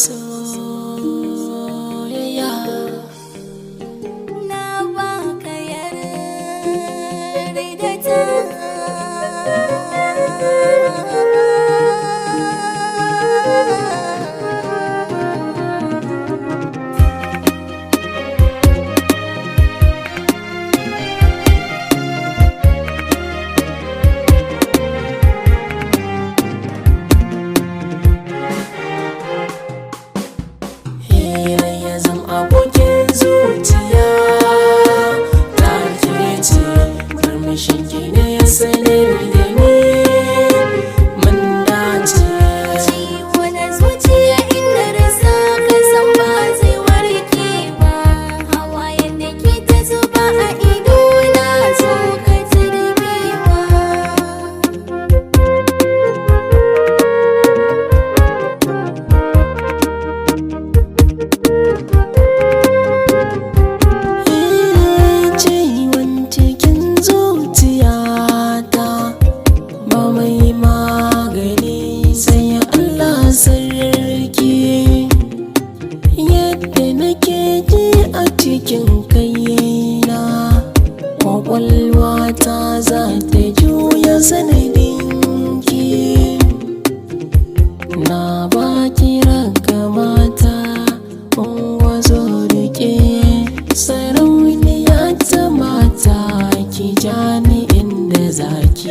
soyayya na baka yarda ta. Abokin zuciya ta ke ce murmushin ki ne ya sanar da ni mun dace. Ciwo na zuciya inda rasa ka san ba zai warke ba, hawayen da ke ta zuba a ido na so ka tarbewa. Sarki yadda nake ji a cikin kaina, kwakwalwa ta za ta juya sanadinki. Na baki ragamata ungwazo rike, sarauniya ta mata ki jani inda zaki.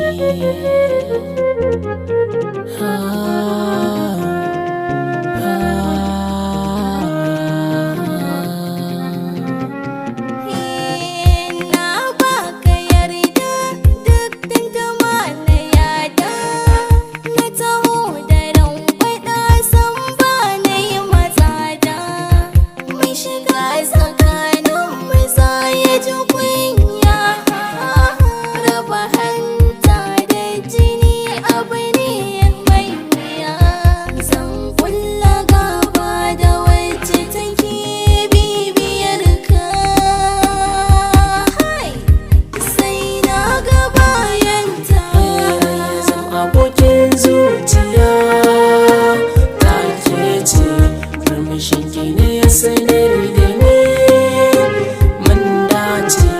Zuciya ta ke ce murmushin ki ne ya sanar da ni mun dace.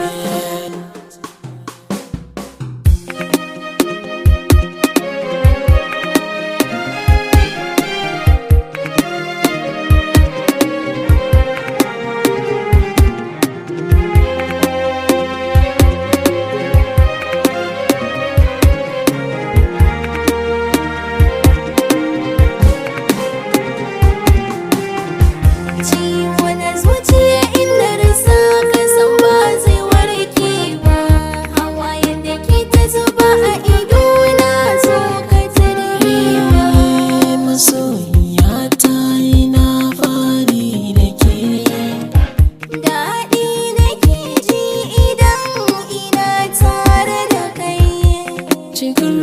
Ciwo na zuciya inda rasa ka san ba zai warke ba, hawayen da ke ta zuba a ido na so ka tarbewa. Masoyiya ta yi na fari da ke, daɗi nake ji idan ina tare da kai. cikin